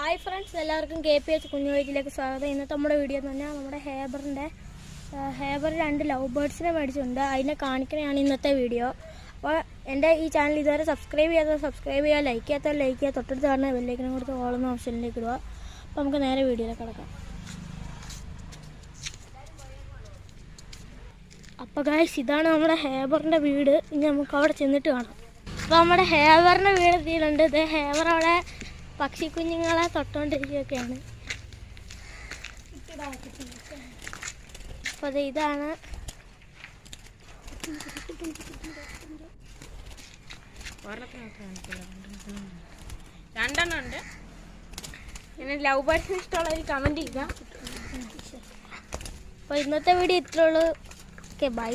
Hi friends, എല്ലാവർക്കും KPH കുഞ്ഞുവീട്ടിലേക്ക് സ്വാഗതം. ഇന്നത്തെ നമ്മുടെ വീഡിയോ എന്ന് പറഞ്ഞാൽ നമ്മുടെ ഹേബർ 2 ലവ് ബേർഡ്സിനെ മേടിച്ചിട്ടുണ്ട്. അതിനെ കാണിക്കണതാണ് ഇന്നത്തെ വീഡിയോ. അപ്പോൾ എൻ്റെ ഈ ചാനൽ ഇതുവരെ സബ്സ്ക്രൈബ് ചെയ്യുക, ലൈക്ക് ചെയ്യുക, തൊട്ടടുത്ത് കാണുന്ന ബെല്ലൈക്കനും കൊടുത്ത് ഓളുന്ന ഓപ്ഷനിലേക്ക് ഇടുക. അപ്പോൾ നമുക്ക് നേരെ വീഡിയോയിലേക്ക് കിടക്കാം. അപ്പോൾ ഗായ്സ്, ഇതാണ് നമ്മുടെ ഹേബറിൻ്റെ വീട്. ഇനി നമുക്ക് അവിടെ ചെന്നിട്ട് കാണാം. അപ്പോൾ നമ്മുടെ ഹേബറിൻ്റെ വീട് എത്തിയിട്ടുണ്ട്. ഇത് ഹേബർ അവിടെ പക്ഷി കുഞ്ഞുങ്ങളെ തൊട്ടുകൊണ്ടിരിക്കുകയൊക്കെയാണ്. അപ്പോൾ ഇതാണ് രണ്ടെണ്ണം ഉണ്ട്. പിന്നെ ലവ് ബേർഡ്സിന് ഇഷ്ടമുള്ളവർ കമൻറ്റ് ചെയ്യുക. അപ്പോൾ ഇന്നത്തെ വീഡിയോ ഇത്രയുള്ളൂ. Okay, by.